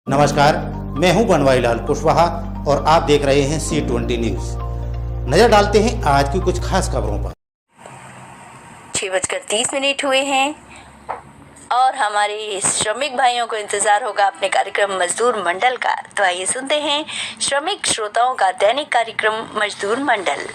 नमस्कार, मैं हूं बनवारीलाल कुशवाहा और आप देख रहे हैं C20 न्यूज। नजर डालते हैं आज की कुछ खास खबरों पर। 6:30 हुए हैं और हमारे श्रमिक भाइयों को इंतजार होगा अपने कार्यक्रम मजदूर मंडल का। तो आइए सुनते हैं श्रमिक श्रोताओं का दैनिक कार्यक्रम मजदूर मंडल।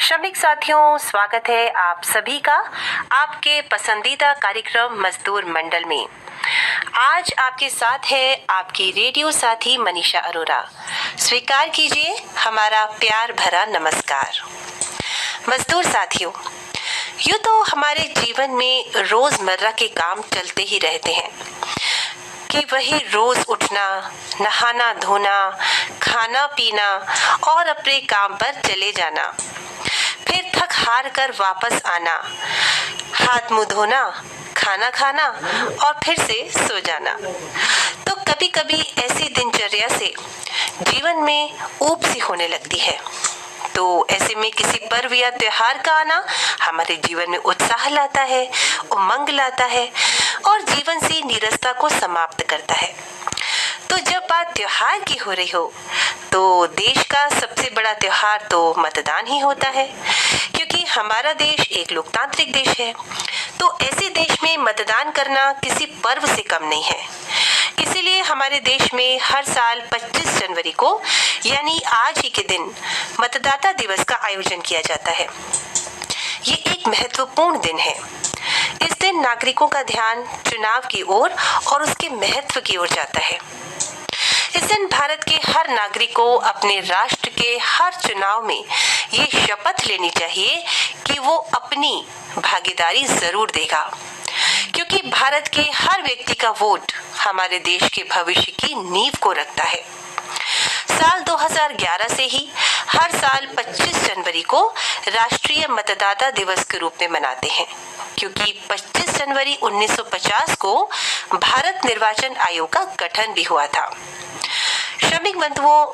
श्रमिक साथियों, स्वागत है आप सभी का आपके पसंदीदा कार्यक्रम मजदूर मंडल में। आज आपके साथ है आपकी रेडियो साथी मनीषा अरोरा। स्वीकार कीजिए हमारा प्यार भरा नमस्कार। मजदूर साथियों, यूँ तो हमारे जीवन में रोजमर्रा के काम चलते ही रहते हैं कि वही रोज उठना, नहाना धोना, खाना पीना और अपने काम पर चले जाना, फिर थक हार कर वापस आना, हाथ मुंह धोना, खाना खाना और फिर से सो जाना। तो कभी कभी ऐसी दिनचर्या से जीवन में ऊब सी होने लगती है। तो ऐसे में किसी पर्व या त्योहार का आना हमारे जीवन में उत्साह लाता है, उमंग लाता है और जीवन से नीरसता को समाप्त करता है। तो जब बात त्योहार की हो रही हो तो देश का सबसे बड़ा त्योहार तो मतदान ही होता है, क्योंकि हमारा देश एक लोकतांत्रिक देश है। तो ऐसे देश में मतदान करना किसी पर्व से कम नहीं है। इसीलिए हमारे देश में हर साल 25 जनवरी को यानी आज ही के दिन मतदाता दिवस का आयोजन किया जाता है। ये एक महत्वपूर्ण दिन है। इस दिन नागरिकों का ध्यान चुनाव की ओर और उसके महत्व की ओर जाता है। इस दिन भारत के हर नागरिक को अपने राष्ट्र के हर चुनाव में ये शपथ लेनी चाहिए कि वो अपनी भागीदारी जरूर देगा, क्योंकि भारत के हर व्यक्ति का वोट हमारे देश के भविष्य की नींव को रखता है। साल 2011 से ही हर साल 25 जनवरी को राष्ट्रीय मतदाता दिवस के रूप में मनाते हैं, क्योंकि 25 जनवरी 1950 को भारत निर्वाचन आयोग का गठन भी हुआ था। श्रमिक बंधुओं,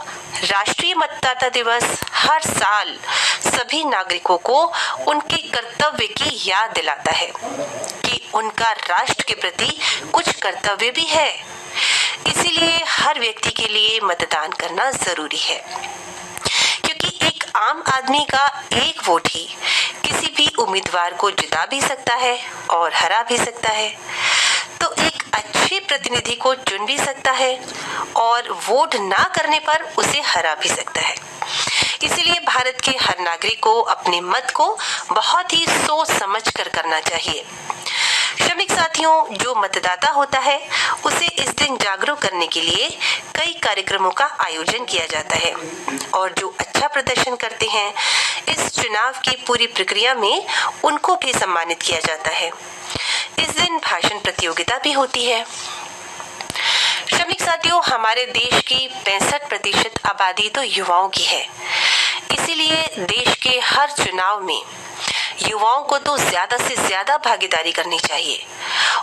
राष्ट्रीय मतदाता दिवस हर साल सभी नागरिकों को उनके कर्तव्य की याद दिलाता है कि उनका राष्ट्र के प्रति कुछ कर्तव्य भी है। इसीलिए हर व्यक्ति के लिए मतदान करना जरूरी है, क्योंकि एक आम आदमी का एक वोट ही किसी भी उम्मीदवार को जिता भी सकता है और हरा भी सकता है। तो एक अच्छे प्रतिनिधि को चुन भी सकता है और वोट ना करने पर उसे हरा भी सकता है। इसीलिए भारत के हर नागरिक को अपने मत को बहुत ही सोच समझ कर करना चाहिए। श्रमिक साथियों, जो मतदाता होता है उसे इस दिन जागरूक करने के लिए कई कार्यक्रमों का आयोजन किया जाता है और जो अच्छा प्रदर्शन करते हैं इस चुनाव की पूरी प्रक्रिया में उनको भी सम्मानित किया जाता है। इस दिन भाषण प्रतियोगिता भी होती है। श्रमिक साथियों, हमारे देश की 65% आबादी तो युवाओं की है। इसीलिए देश के हर चुनाव में युवाओं को तो ज्यादा से ज्यादा भागीदारी करनी चाहिए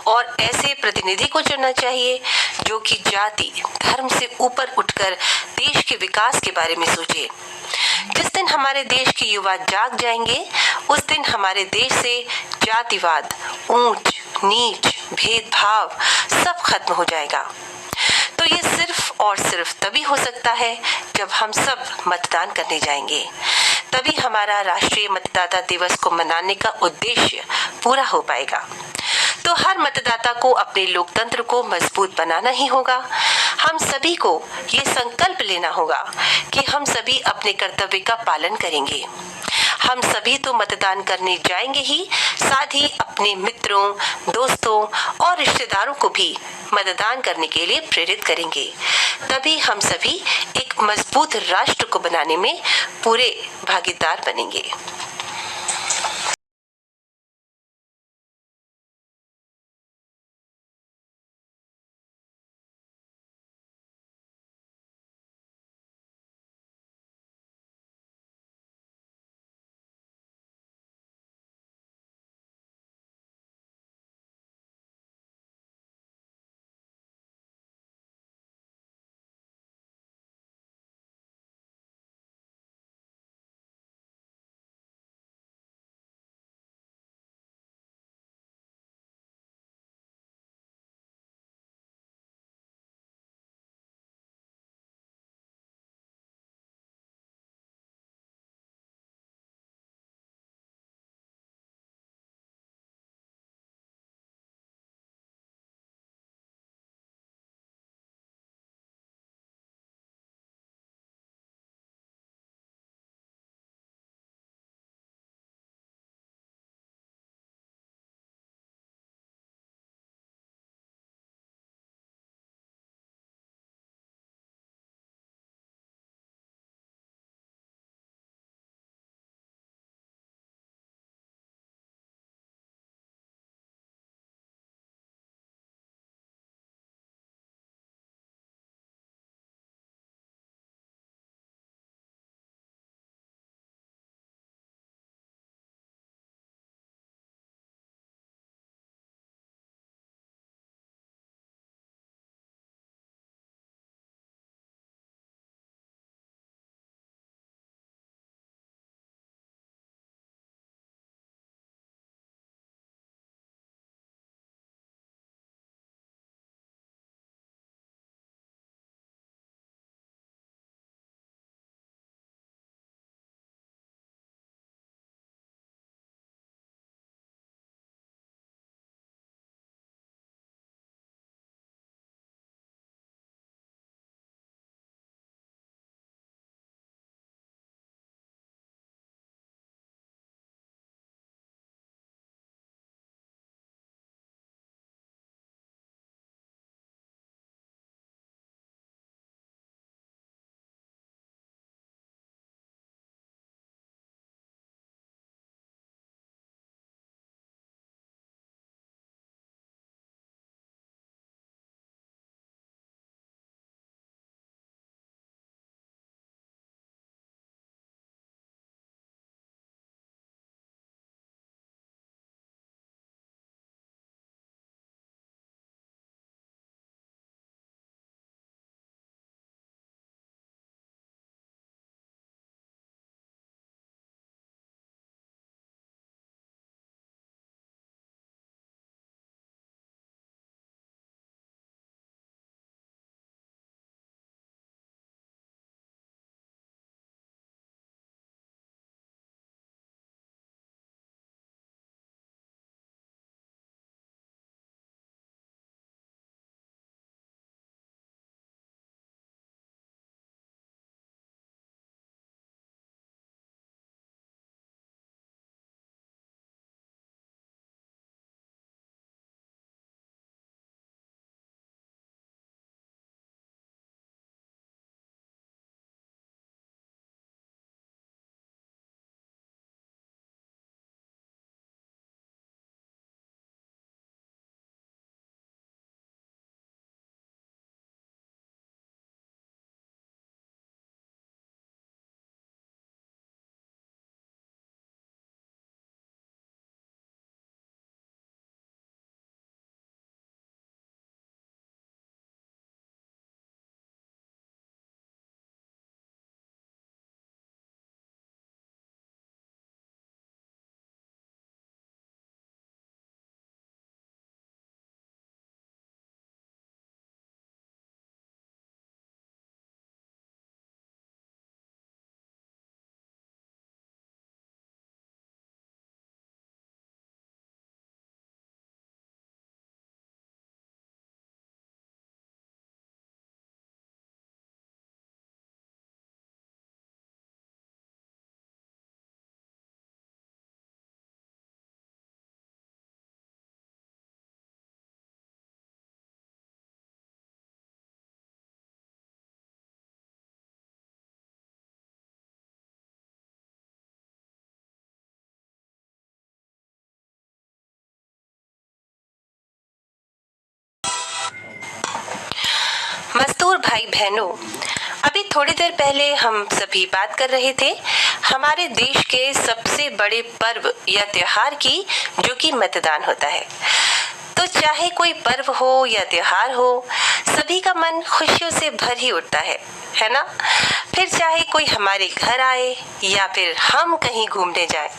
और ऐसे प्रतिनिधि को चुनना चाहिए जो कि जाति धर्म से ऊपर उठकर देश के विकास के बारे में सोचे। जिस दिन हमारे देश के युवा जाग जाएंगे उस दिन हमारे देश से जातिवाद, ऊंच नीच, भेदभाव सब खत्म हो जाएगा। तो ये सिर्फ और सिर्फ तभी हो सकता है जब हम सब मतदान करने जाएंगे, तभी हमारा राष्ट्रीय मतदाता दिवस को मनाने का उद्देश्य पूरा हो पाएगा। तो हर मतदाता को अपने लोकतंत्र को मजबूत बनाना ही होगा। हम सभी को ये संकल्प लेना होगा कि हम सभी अपने कर्तव्य का पालन करेंगे। हम सभी तो मतदान करने जाएंगे ही, साथ ही अपने मित्रों, दोस्तों और रिश्तेदारों को भी मतदान करने के लिए प्रेरित करेंगे। तभी हम सभी एक मजबूत राष्ट्र को बनाने में पूरे भागीदार बनेंगे। भाई बहनों, अभी थोड़ी देर पहले हम सभी बात कर रहे थे हमारे देश के सबसे बड़े पर्व या त्योहार की, जो कि मतदान होता है। तो चाहे कोई पर्व हो या त्योहार हो, सभी का मन खुशियों से भर ही उठता है ना? फिर चाहे कोई हमारे घर आए या फिर हम कहीं घूमने जाएं।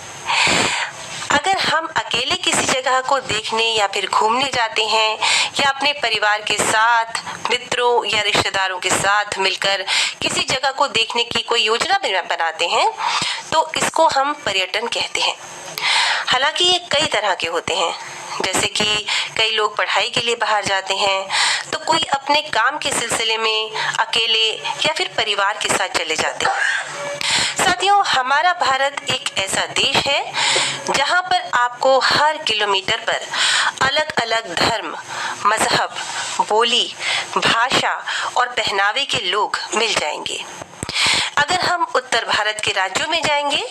अगर हम अकेले किसी जगह को देखने या फिर घूमने जाते हैं या अपने परिवार के साथ, मित्रों या रिश्तेदारों के साथ मिलकर किसी जगह को देखने की कोई योजना बनाते हैं, तो इसको हम पर्यटन कहते हैं। हालांकि ये कई तरह के होते हैं, जैसे कि कई लोग पढ़ाई के लिए बाहर जाते हैं, तो कोई अपने काम के सिलसिले में अकेले या फिर परिवार के साथ चले जाते हैं। साथियों, हमारा भारत एक ऐसा देश है जहां पर आपको हर किलोमीटर पर अलग अलग धर्म, मजहब, बोली, भाषा और पहनावे के लोग मिल जाएंगे। अगर हम उत्तर भारत के राज्यों में जाएंगे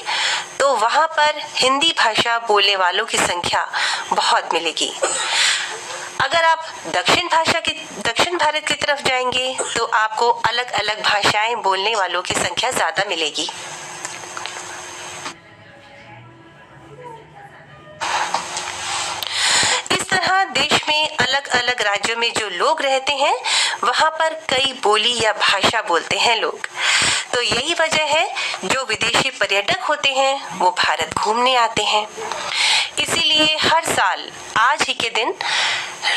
तो वहां पर हिंदी भाषा बोलने वालों की संख्या बहुत मिलेगी। अगर आप दक्षिण भारत की तरफ जाएंगे तो आपको अलग अलग भाषाएं बोलने वालों की संख्या ज्यादा मिलेगी। इस तरह देश में अलग अलग राज्यों में जो लोग रहते हैं, वहां पर कई बोली या भाषा बोलते हैं लोग। तो यही वजह है जो विदेशी पर्यटक होते हैं वो भारत घूमने आते हैं। इसीलिए हर साल आज ही के दिन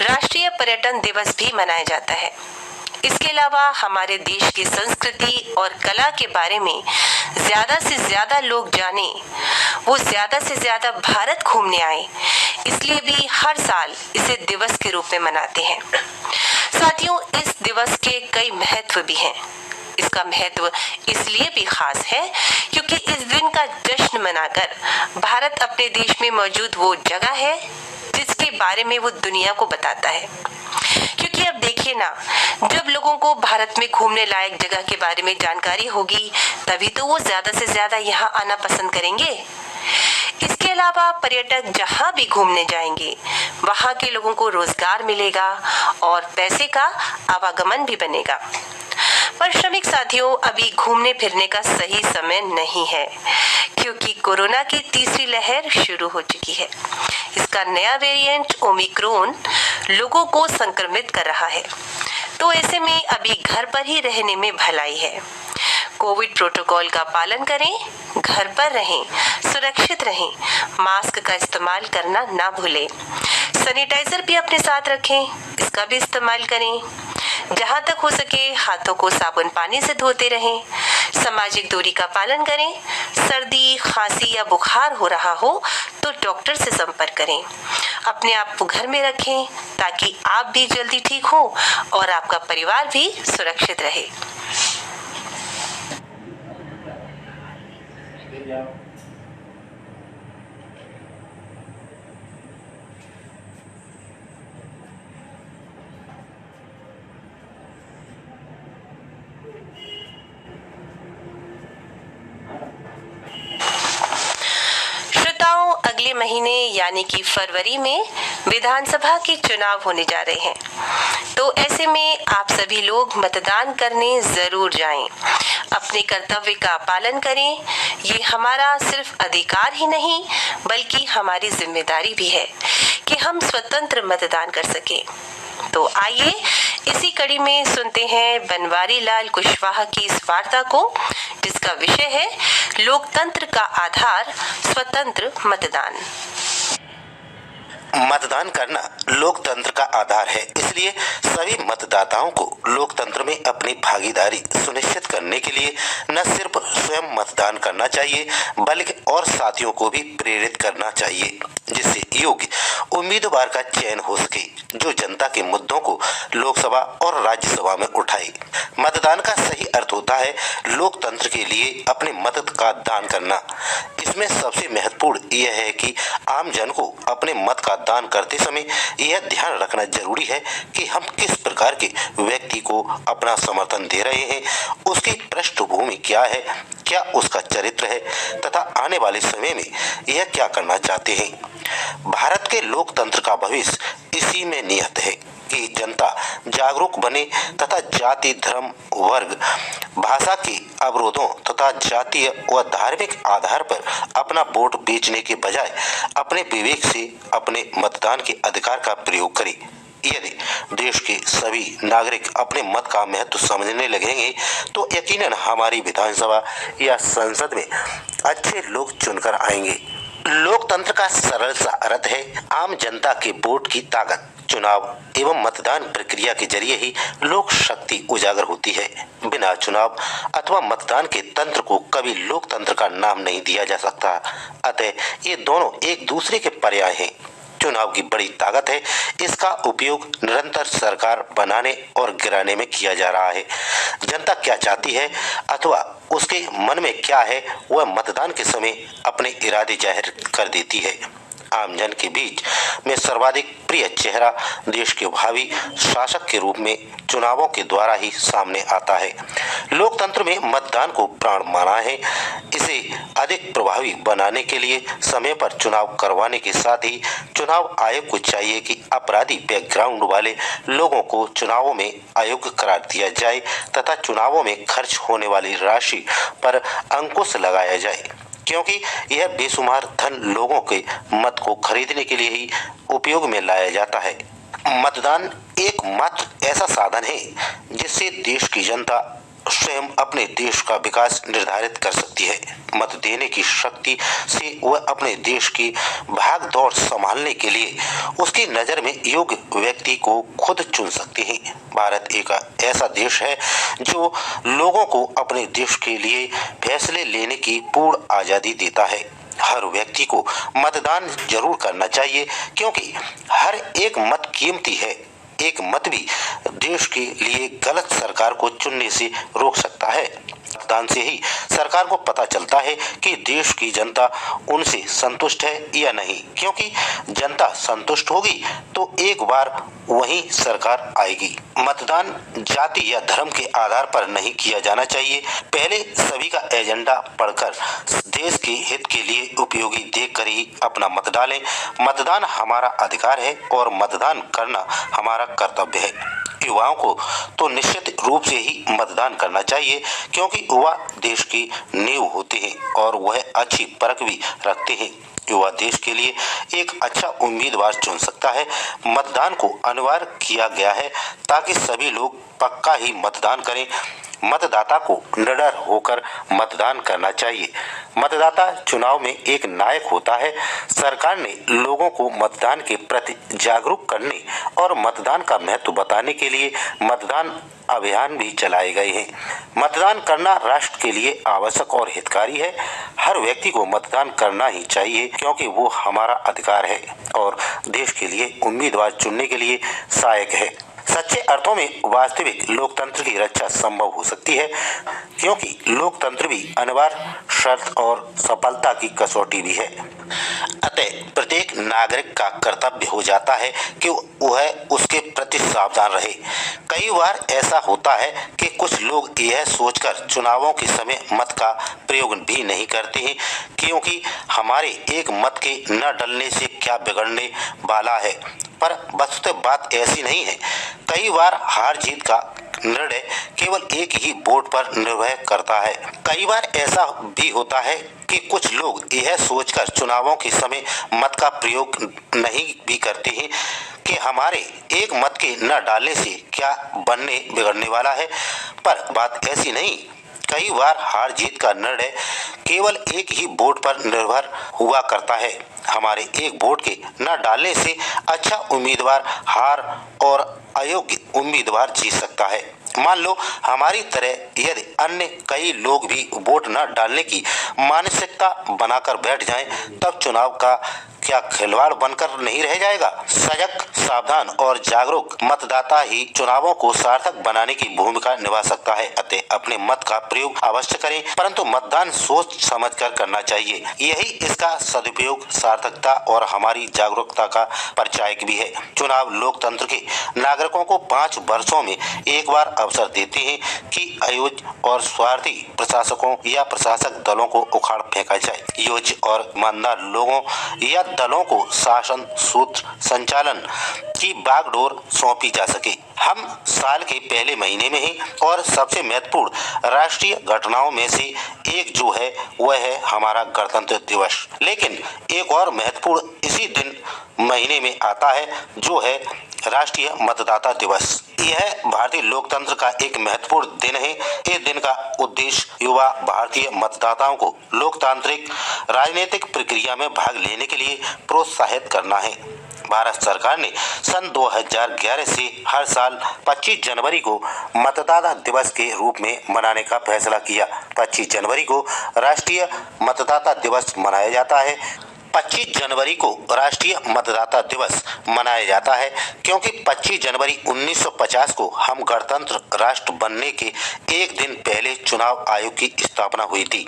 राष्ट्रीय पर्यटन दिवस भी मनाया जाता है। इसके अलावा हमारे देश की संस्कृति और कला के बारे में ज्यादा से ज्यादा लोग जाने, वो ज्यादा से ज्यादा भारत घूमने आए, इसलिए भी हर साल इसे दिवस के रूप में मनाते हैं। साथियों, इस दिवस के कई महत्व भी हैं। इसका महत्व इसलिए भी खास है क्योंकि इस दिन का जश्न मनाकर भारत अपने देश में मौजूद वो जगह है जिसके बारे में वो दुनिया को बताता है। क्योंकि अब देखिए ना, जब लोगों को भारत में घूमने लायक जगह के बारे में जानकारी होगी, तभी तो वो ज्यादा से ज्यादा यहाँ आना पसंद करेंगे। इसके अलावा पर्यटक जहाँ भी घूमने जाएंगे, वहाँ के लोगों को रोजगार मिलेगा और पैसे का आवागमन भी बनेगा। पर श्रमिक साथियों, अभी घूमने फिरने का सही समय नहीं है क्योंकि कोरोना की तीसरी लहर शुरू हो चुकी है। इसका नया वेरिएंट ओमिक्रॉन लोगों को संक्रमित कर रहा है। तो ऐसे में अभी घर पर ही रहने में भलाई है। कोविड प्रोटोकॉल का पालन करें, घर पर रहें, सुरक्षित रहें, मास्क का इस्तेमाल करना ना भूलें, सैनिटाइजर भी अपने साथ रखें, इसका भी इस्तेमाल करें। जहां तक हो सके हाथों को साबुन पानी से धोते रहें, सामाजिक दूरी का पालन करें। सर्दी, खांसी या बुखार हो रहा हो तो डॉक्टर से संपर्क करें। अपने आप को घर में रखें ताकि आप भी जल्दी ठीक हो और आपका परिवार भी सुरक्षित रहे। अगले महीने यानी कि फरवरी में विधानसभा के चुनाव होने जा रहे हैं। तो ऐसे में आप सभी लोग मतदान करने जरूर जाएं। अपने कर्तव्य का पालन करें। ये हमारा सिर्फ अधिकार ही नहीं बल्कि हमारी जिम्मेदारी भी है कि हम स्वतंत्र मतदान कर सकें। तो आइए इसी कड़ी में सुनते हैं बनवारी लाल कुशवाहा की इस वार्ता को, जिसका विषय है लोकतंत्र का आधार स्वतंत्र मतदान। मतदान करना लोकतंत्र का आधार है, इसलिए सभी मतदाताओं को लोकतंत्र में अपनी भागीदारी सुनिश्चित करने के लिए न सिर्फ स्वयं मतदान करना चाहिए बल्कि और साथियों को भी प्रेरित करना चाहिए, जिससे योग्य उम्मीदवार का चयन हो सके जो जनता के मुद्दों को लोकसभा और राज्यसभा में उठाए। मतदान का सही अर्थ होता है लोकतंत्र के लिए अपने मत का दान करना। इसमें सबसे महत्वपूर्ण यह है कि आम जन को अपने मत का दान करते समय यह ध्यान रखना जरूरी है कि हम किस प्रकार के व्यक्ति को अपना समर्थन दे रहे हैं, उसकी पृष्ठभूमि क्या है, क्या उसका चरित्र है तथा आने वाले समय में यह क्या करना चाहते हैं। भारत के लोकतंत्र का भविष्य इसी में निहित है। कि जनता जागरूक बने तथा जाति, धर्म, वर्ग, भाषा के अवरोधों तथा जातीय व धार्मिक आधार पर अपना वोट बेचने के बजाय अपने विवेक से अपने मतदान के अधिकार का प्रयोग करे। यदि देश के सभी नागरिक अपने मत का महत्व समझने लगेंगे तो यकीनन हमारी विधानसभा या संसद में अच्छे लोग चुनकर आएंगे। लोकतंत्र का सरल सा अर्थ है आम जनता के वोट की ताकत। चुनाव एवं मतदान प्रक्रिया के जरिए ही लोक शक्ति उजागर होती है। बिना चुनाव अथवा मतदान के तंत्र को कभी लोकतंत्र का नाम नहीं दिया जा सकता। अतः ये दोनों एक दूसरे के पर्याय हैं। चुनाव की बड़ी ताकत है, इसका उपयोग निरंतर सरकार बनाने और गिराने में किया जा रहा है। जनता क्या चाहती है अथवा उसके मन में क्या है वह मतदान के समय अपने इरादे जाहिर कर देती है। आम जन के बीच में सर्वाधिक प्रिय चेहरा देश के भावी शासक के रूप में चुनावों के द्वारा ही सामने आता है। लोकतंत्र में मतदान को प्राण माना है। इसे अधिक प्रभावी बनाने के लिए समय पर चुनाव करवाने के साथ ही चुनाव आयोग को चाहिए कि अपराधी बैकग्राउंड वाले लोगों को चुनावों में अयोग्य करार दिया जाए तथा चुनावों में खर्च होने वाली राशि पर अंकुश लगाया जाए, क्योंकि यह बेशुमार धन लोगों के मत को खरीदने के लिए ही उपयोग में लाया जाता है। मतदान एकमात्र ऐसा साधन है जिससे देश की जनता स्वयं अपने देश का विकास निर्धारित कर सकती है। मत देने की शक्ति से वह अपने देश की भाग दौड़ संभालने के लिए उसकी नज़र में योग्य व्यक्ति को खुद चुन सकते हैं। भारत एक ऐसा देश है जो लोगों को अपने देश के लिए फैसले लेने की पूर्ण आज़ादी देता है। हर व्यक्ति को मतदान जरूर करना चाहिए, क्योंकि हर एक मत कीमती है। एक मत भी देश के लिए गलत सरकार को चुनने से रोक सकता है। मतदान से ही सरकार को पता चलता है कि देश की जनता उनसे संतुष्ट है या नहीं, क्योंकि जनता संतुष्ट होगी तो एक बार वही सरकार आएगी। मतदान जाति या धर्म के आधार पर नहीं किया जाना चाहिए। पहले सभी का एजेंडा पढ़कर देश के हित के लिए उपयोगी देखकर ही अपना मत डालें। मतदान हमारा अधिकार है और मतदान करना हमारा कर्तव्य है। युवाओं को तो निश्चित रूप से ही मतदान करना चाहिए, क्योंकि युवा देश की नींव होते हैं और वह अच्छी परख भी रखते हैं। युवा देश के लिए एक अच्छा उम्मीदवार चुन सकता है। मतदान को अनिवार्य किया गया है ताकि सभी लोग पक्का ही मतदान करें। मतदाता को निडर होकर मतदान करना चाहिए। मतदाता चुनाव में एक नायक होता है। सरकार ने लोगों को मतदान के प्रति जागरूक करने और मतदान का महत्व बताने के लिए मतदान अभियान भी चलाए गए हैं। मतदान करना राष्ट्र के लिए आवश्यक और हितकारी है। हर व्यक्ति को मतदान करना ही चाहिए, क्योंकि वो हमारा अधिकार है और देश के लिए उम्मीदवार चुनने के लिए सहायक है। सच्चे अर्थों में वास्तविक लोकतंत्र की रक्षा संभव हो सकती है, क्योंकि लोकतंत्र भी अनिवार्य शर्त और सफलता की कसौटी भी है। अतः प्रत्येक नागरिक का कर्तव्य हो जाता है कि वह उसके प्रति सावधान रहे। कई बार ऐसा होता है कि कुछ लोग यह सोचकर चुनावों के समय मत का प्रयोग भी नहीं करते हैं, क्योंकि हमारे एक मत के न डलने से क्या बिगड़ने वाला है। पर वस्तुतः बात ऐसी नहीं है। कई बार हार जीत का निर्णय केवल एक ही वोट पर निर्भर करता है। कई बार ऐसा भी होता है कि कुछ लोग यह सोचकर चुनावों के समय मत का प्रयोग नहीं भी करते हैं कि हमारे एक मत के न डालने से क्या बनने बिगड़ने वाला है। पर बात ऐसी नहीं। कई बार हार जीत का निर्णय केवल एक ही वोट पर निर्भर हुआ करता है। हमारे एक वोट के न डालने से अच्छा उम्मीदवार हार और अयोग्य उम्मीदवार जीत सकता है। मान लो हमारी तरह यदि अन्य कई लोग भी वोट न डालने की मानसिकता बनाकर बैठ जाएं, तब चुनाव का क्या खिलवाड़ बनकर नहीं रह जाएगा। सजग, सावधान और जागरूक मतदाता ही चुनावों को सार्थक बनाने की भूमिका निभा सकता है। अतः अपने मत का प्रयोग अवश्य करें, परंतु मतदान सोच समझकर करना चाहिए। यही इसका सदुपयोग, सार्थकता और हमारी जागरूकता का परिचायक भी है। चुनाव लोकतंत्र के नागरिकों को 5 वर्षों में एक बार अवसर देते हैं कि अयोग्य और स्वार्थी प्रशासकों या प्रशासक दलों को उखाड़ फेंका जाए। योग्य और ईमानदार लोगों या दलों को शासन सूत्र संचालन की बागडोर सौंपी जा सके। हम साल के पहले महीने में ही और सबसे महत्वपूर्ण राष्ट्रीय घटनाओं में से एक जो है वह है हमारा गणतंत्र दिवस। लेकिन एक और महत्वपूर्ण इसी दिन महीने में आता है जो है राष्ट्रीय मतदाता दिवस। यह भारतीय लोकतंत्र का एक महत्वपूर्ण दिन है। इस दिन का उद्देश्य युवा भारतीय मतदाताओं को लोकतांत्रिक राजनीतिक प्रक्रिया में भाग लेने के लिए प्रोत्साहित करना है। भारत सरकार ने सन 2011 से हर साल 25 जनवरी को मतदाता दिवस के रूप में मनाने का फैसला किया। 25 जनवरी को राष्ट्रीय मतदाता दिवस मनाया जाता है। 25 जनवरी को राष्ट्रीय मतदाता दिवस मनाया जाता है क्योंकि 25 जनवरी 1950 को हम गणतंत्र राष्ट्र बनने के एक दिन पहले चुनाव आयोग की स्थापना हुई थी।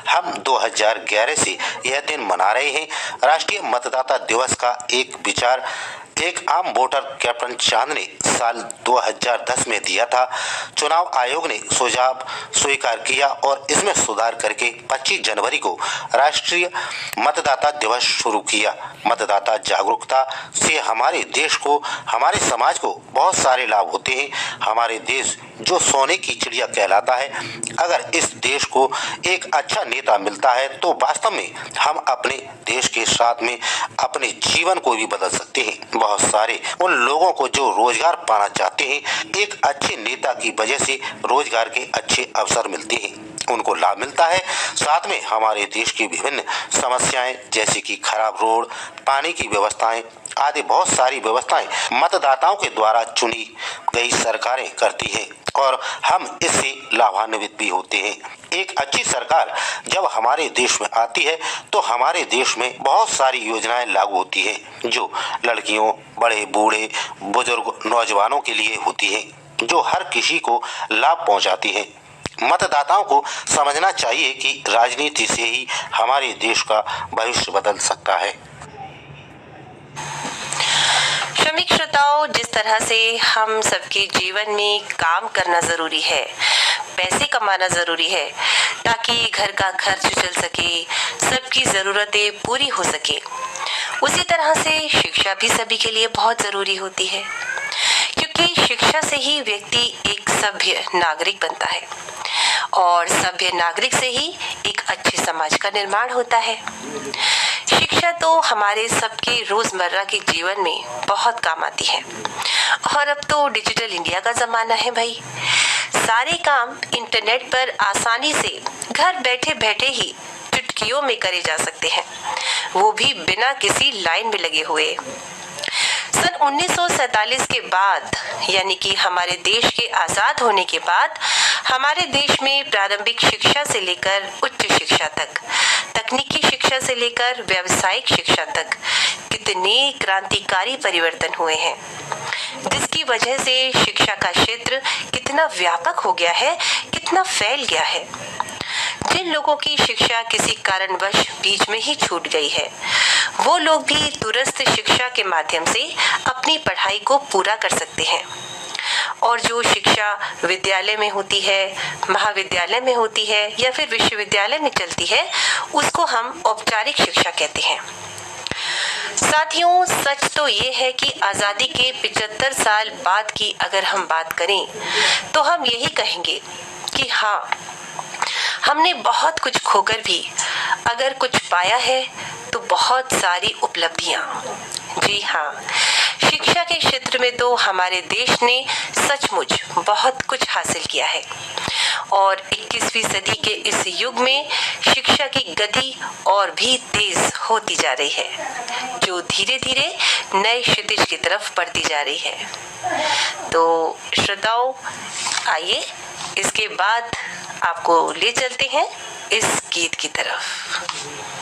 हम 2011 से यह दिन मना रहे हैं। राष्ट्रीय मतदाता दिवस का एक विचार एक आम वोटर कैप्टन चांद ने साल 2010 में दिया था। चुनाव आयोग ने सुझाव स्वीकार किया और इसमें सुधार करके 25 जनवरी को राष्ट्रीय मतदाता दिवस शुरू किया। मतदाता जागरूकता से हमारे देश को, हमारे समाज को बहुत सारे लाभ होते हैं। हमारे देश जो सोने की चिड़िया कहलाता है, अगर इस देश को एक अच्छा नेता मिलता है तो वास्तव में हम अपने देश के साथ में अपने जीवन को भी बदल सकते हैं। बहुत सारे उन लोगों को जो रोजगार पाना चाहते हैं, एक अच्छे नेता की वजह से रोजगार के अच्छे अवसर मिलते हैं, उनको लाभ मिलता है। साथ में हमारे देश की विभिन्न समस्याएं जैसे कि खराब रोड, पानी की व्यवस्थाएं आदि बहुत सारी व्यवस्थाएं मतदाताओं के द्वारा चुनी गई सरकारें करती हैं और हम इससे लाभान्वित भी होते हैं। एक अच्छी सरकार जब हमारे देश में आती है तो हमारे देश में बहुत सारी योजनाएं लागू होती हैं जो लड़कियों, बड़े बूढ़े, बुजुर्ग, नौजवानों के लिए होती हैं, जो हर किसी को लाभ पहुंचाती हैं। मतदाताओं को समझना चाहिए कि राजनीति से ही हमारे देश का भविष्य बदल सकता है। श्रमिक श्रोताओं, जिस तरह से हम सबके जीवन में काम करना जरूरी है, पैसे कमाना जरूरी है ताकि घर का खर्च चल सके, सबकी जरूरतें पूरी हो सके, उसी तरह से शिक्षा भी सभी के लिए बहुत जरूरी होती है, क्योंकि शिक्षा से ही व्यक्ति एक सभ्य नागरिक बनता है और सभ्य नागरिक से ही एक अच्छे समाज का निर्माण होता है। शिक्षा तो हमारे सबके रोजमर्रा के जीवन में बहुत काम आती है और अब तो डिजिटल इंडिया का जमाना है भाई। सारे काम इंटरनेट पर आसानी से घर बैठे बैठे ही चुटकियों में करे जा सकते हैं, वो भी बिना किसी लाइन में लगे हुए। सन 1947 के बाद, यानी कि हमारे देश के आजाद होने के बाद, हमारे देश में प्रारंभिक शिक्षा से लेकर उच्च शिक्षा तक, तकनीकी शिक्षा से लेकर व्यावसायिक शिक्षा तक कितने क्रांतिकारी परिवर्तन हुए हैं, जिसकी वजह से शिक्षा का क्षेत्र कितना व्यापक हो गया है, कितना फैल गया है। जिन लोगों की शिक्षा किसी कारणवश बीच में ही छूट गई है, वो लोग भी दूरस्थ शिक्षा के माध्यम से अपनी पढ़ाई को पूरा कर सकते हैं। और जो शिक्षा विद्यालय में होती है, महाविद्यालय में होती है या फिर विश्वविद्यालय में चलती है, उसको हम औपचारिक शिक्षा कहते हैं। साथियों, सच तो ये है कि आज़ादी के 75 साल बाद की अगर हम बात करें तो हम यही कहेंगे कि हाँ, हमने बहुत कुछ खोकर भी अगर कुछ पाया है तो बहुत सारी उपलब्धियां। जी हाँ, शिक्षा के क्षेत्र में तो हमारे देश ने सचमुच बहुत कुछ हासिल किया है और 21वीं सदी के इस युग में शिक्षा की गति और भी तेज होती जा रही है, जो धीरे धीरे नए क्षितिज की तरफ बढ़ती जा रही है। तो श्रोताओं, आइए इसके बाद आपको ले चलते हैं इस गीत की तरफ।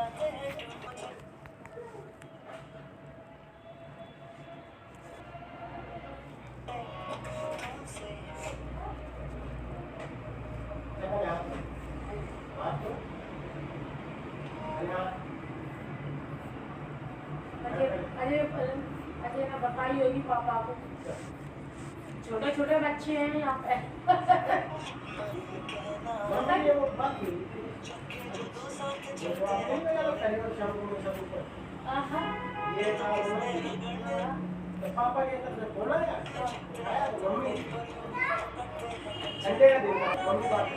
अजय ने बताई होगी पापा को, छोटे छोटे बच्चे हैं यहाँ पे। पापा के तरफ से बोला है मम्मी संडे का दिन मम्मी बात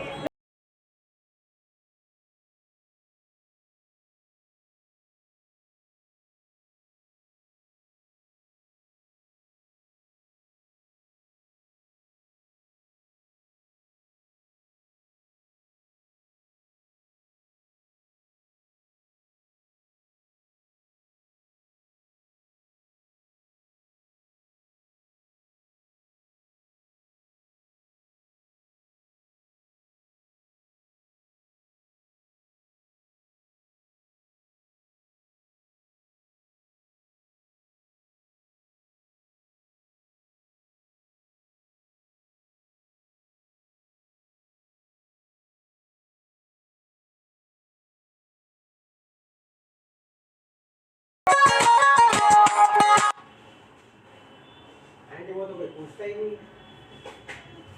वो तो कोई पूछता ही नहीं।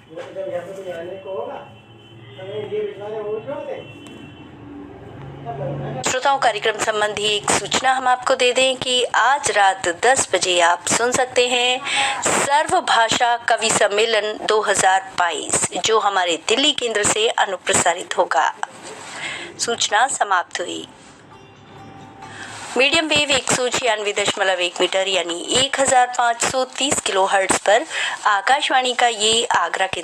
वो तो जब यहाँ पे कोई आने को होगा तो ये बेचारे वो होते हैं। श्रोताओं, कार्यक्रम संबंधी एक सूचना हम आपको दे दें कि आज रात 10 बजे आप सुन सकते हैं सर्वभाषा कवि सम्मेलन 2022, जो हमारे दिल्ली केंद्र से अनुप्रसारित होगा। सूचना समाप्त हुई। मीडियम वेव 196.1 मीटर यानी 1530 किलोहर्ट्ज पर आकाशवाणी का ये आगरा केंद्र